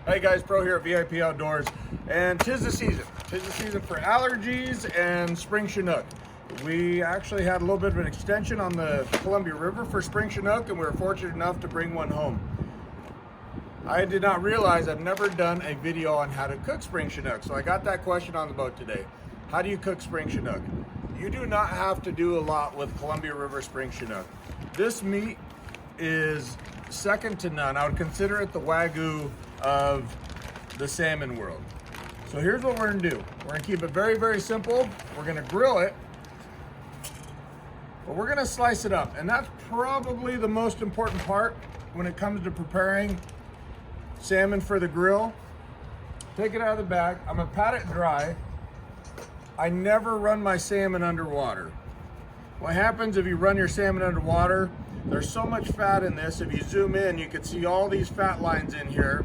Hey guys, Pro here at VIP Outdoors, and tis the season. Tis the season for allergies and spring Chinook. We actually had a little bit of an extension on the Columbia River for spring Chinook, and we were fortunate enough to bring one home. I did not realize I've never done a video on how to cook spring Chinook, so I got that question on the boat today. How do you cook spring Chinook? You do not have to do a lot with Columbia River spring Chinook. This meat is second to none. I would consider it the Wagyu of the salmon world. So here's what we're gonna do. We're gonna keep it very, very simple. We're gonna grill it, but we're gonna slice it up. And that's probably the most important part when it comes to preparing salmon for the grill. Take it out of the bag. I'm gonna pat it dry. I never run my salmon underwater. What happens if you run your salmon underwater? There's so much fat in this. If you zoom in, you can see all these fat lines in here.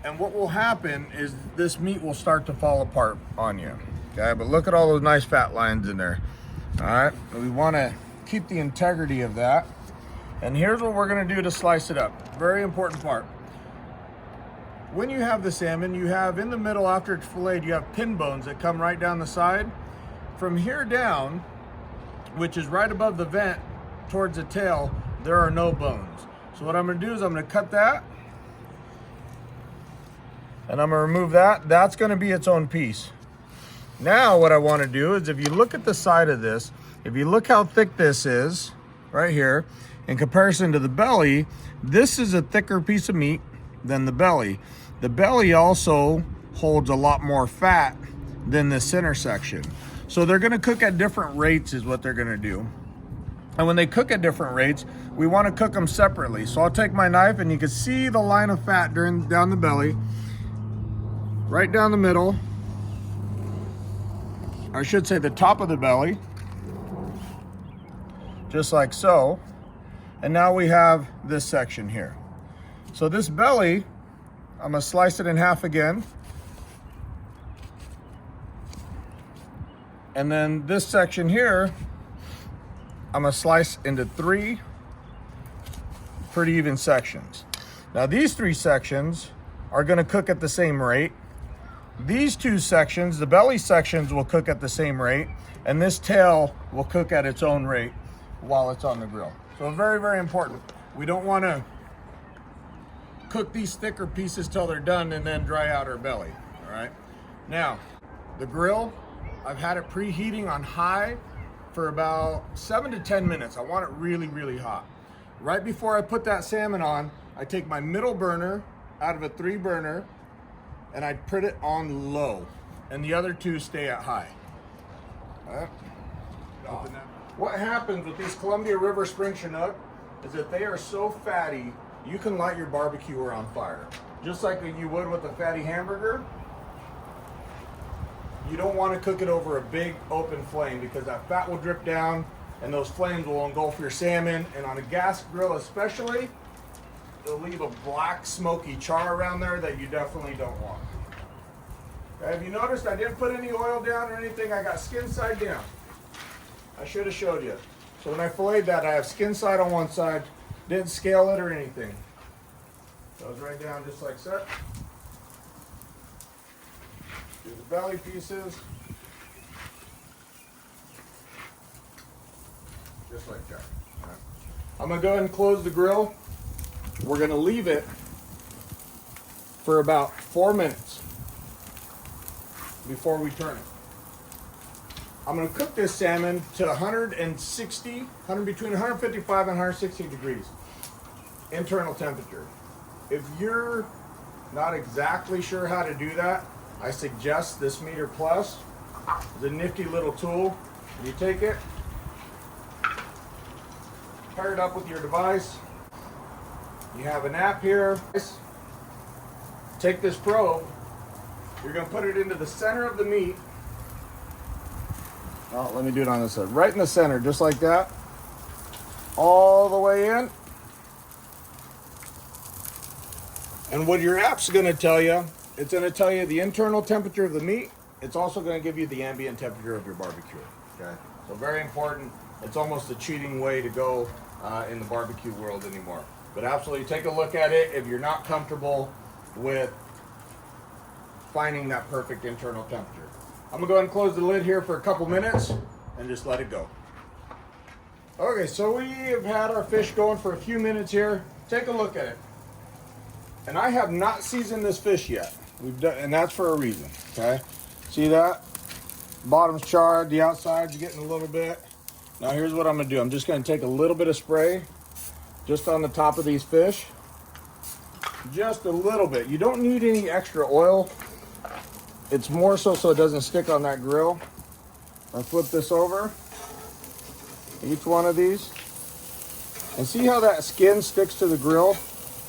And what will happen is this meat will start to fall apart on you. Okay, but look at all those nice fat lines in there. All right, we want to keep the integrity of that. And here's what we're going to do to slice it up. Very important part. When you have the salmon, you have in the middle, after it's filleted, you have pin bones that come right down the side. From here down, which is right above the vent towards the tail, there are no bones. So what I'm going to do is I'm going to cut that, and I'm going to remove that. That's going to be its own piece. Now what I want to do is, if you look at the side of this, if you look how thick this is right here in comparison to the belly, this is a thicker piece of meat than the belly. The belly also holds a lot more fat than the center section. So they're going to cook at different rates is what they're going to do. And when they cook at different rates, we want to cook them separately. So I'll take my knife, and you can see the line of fat down the belly, right down the middle. I should say the top of the belly, just like so. And now we have this section here. So this belly, I'm gonna slice it in half again. And then this section here, I'm gonna slice into 3 pretty even sections. Now these 3 sections are gonna cook at the same rate. These 2 sections, the belly sections, will cook at the same rate, and this tail will cook at its own rate while it's on the grill. So very, very important. We don't wanna cook these thicker pieces till they're done and then dry out our belly, all right? Now, the grill, I've had it preheating on high for about 7 to 10 minutes. I want it really, really hot. Right before I put that salmon on, I take my middle burner out of a 3 burner and I put it on low, and the other 2 stay at high. All right. What happens with these Columbia River spring Chinook is that they are so fatty, you can light your barbecuer on fire. Just like you would with a fatty hamburger. You don't want to cook it over a big open flame, because that fat will drip down and those flames will engulf your salmon. And on a gas grill especially, it'll leave a black smoky char around there that you definitely don't want. Okay, have you noticed I didn't put any oil down or anything? I got skin side down. I should have showed you. So when I filleted that, I have skin side on one side, didn't scale it or anything. Goes right down just like so. Do the belly pieces. Just like that. All right. I'm gonna go ahead and close the grill. We're gonna leave it for about 4 minutes before we turn it. I'm gonna cook this salmon to between 155 and 160 degrees, internal temperature. If you're not exactly sure how to do that, I suggest this Meter Plus. It's a nifty little tool. You take it, pair it up with your device. You have an app here. Take this probe, you're gonna put it into the center of the meat. Oh, let me do it on this side. Right in the center, just like that. All the way in. And what your app's gonna tell you, it's gonna tell you the internal temperature of the meat. It's also gonna give you the ambient temperature of your barbecue, okay? So very important. It's almost a cheating way to go in the barbecue world anymore. But absolutely take a look at it. If you're not comfortable with finding that perfect internal temperature. I'm gonna go ahead and close the lid here for a couple minutes and just let it go. Okay, so we have had our fish going for a few minutes here. Take a look at it. And I have not seasoned this fish yet. We've done, and that's for a reason, okay? See that? Bottom's charred, the outside's getting a little bit. Now here's what I'm gonna do. I'm just gonna take a little bit of spray just on the top of these fish. Just a little bit. You don't need any extra oil. It's more so it doesn't stick on that grill. I'll flip this over, each one of these. And see how that skin sticks to the grill?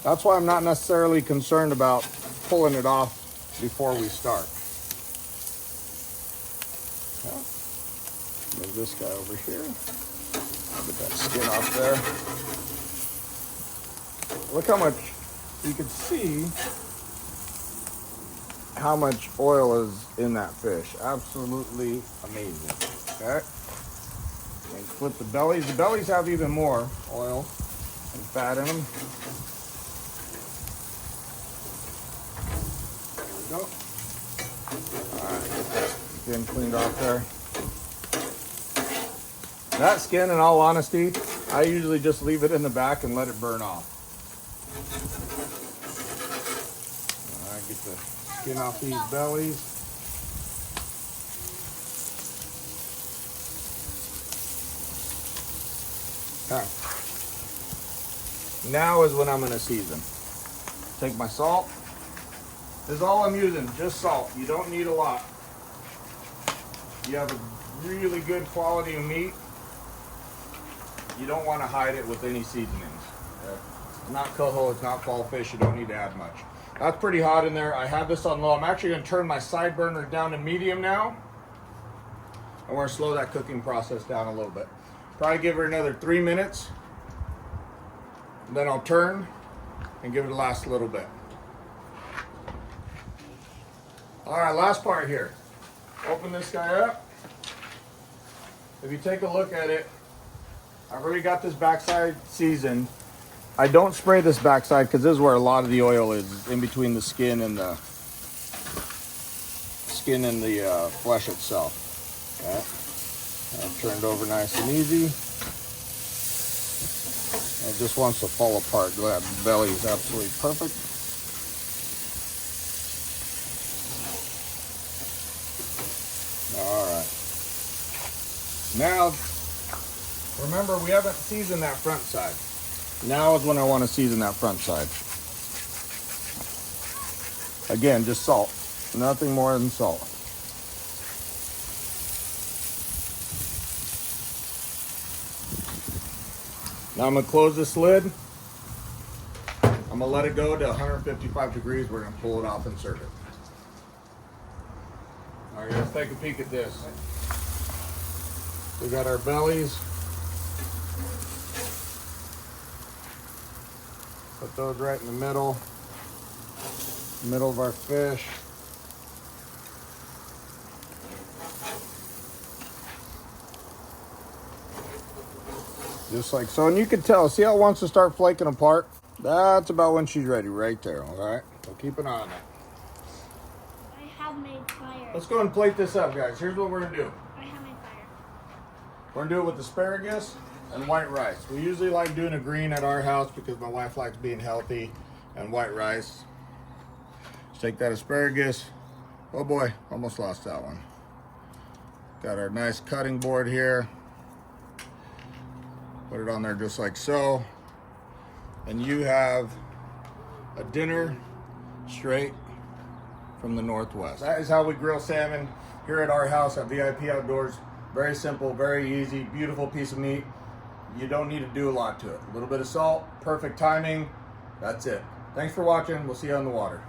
That's why I'm not necessarily concerned about pulling it off before we start. Okay. Move this guy over here. I'll get that skin off there. Look how much, you can see how much oil is in that fish. Absolutely amazing. Okay. And flip the bellies. The bellies have even more oil and fat in them. There we go. Alright, get that skin cleaned off there. That skin, in all honesty, I usually just leave it in the back and let it burn off. Alright, get the skin off these bellies. Okay. Now is when I'm going to season. Take my salt. This is all I'm using, just salt. You don't need a lot. You have a really good quality of meat. You don't want to hide it with any seasonings. Okay? It's not coho, it's not fall fish, you don't need to add much. That's pretty hot in there. I have this on low. I'm actually going to turn my side burner down to medium now. And we're going to slow that cooking process down a little bit. Probably give her another 3 minutes. Then I'll turn and give it a last little bit. All right, last part here. Open this guy up. If you take a look at it, I've already got this backside seasoned. I don't spray this backside because this is where a lot of the oil is, in between the skin and the flesh itself. Okay. I've turned over nice and easy. It just wants to fall apart. That belly is absolutely perfect. All right. Now, remember, we haven't seasoned that front side. Now is when I want to season that front side. Again, just salt. Nothing more than salt. Now I'm going to close this lid. I'm going to let it go to 155 degrees. We're going to pull it off and serve it. All right, let's take a peek at this. We got our bellies. Put those right in the middle of our fish. Just like so, and you can tell, see how it wants to start flaking apart? That's about when she's ready, right there, all right? So keep an eye on that. I have made fire. Let's go ahead and plate this up, guys. Here's what we're gonna do. I have made fire. We're gonna do it with asparagus and white rice. We usually like doing a green at our house because my wife likes being healthy, and white rice. Let's take that asparagus. Oh boy, almost lost that one. Got our nice cutting board here. Put it on there just like so. And you have a dinner straight from the Northwest. That is how we grill salmon here at our house at VIP Outdoors. Very simple, very easy, beautiful piece of meat. You don't need to do a lot to it. A little bit of salt, perfect timing. That's it. Thanks for watching. We'll see you on the water.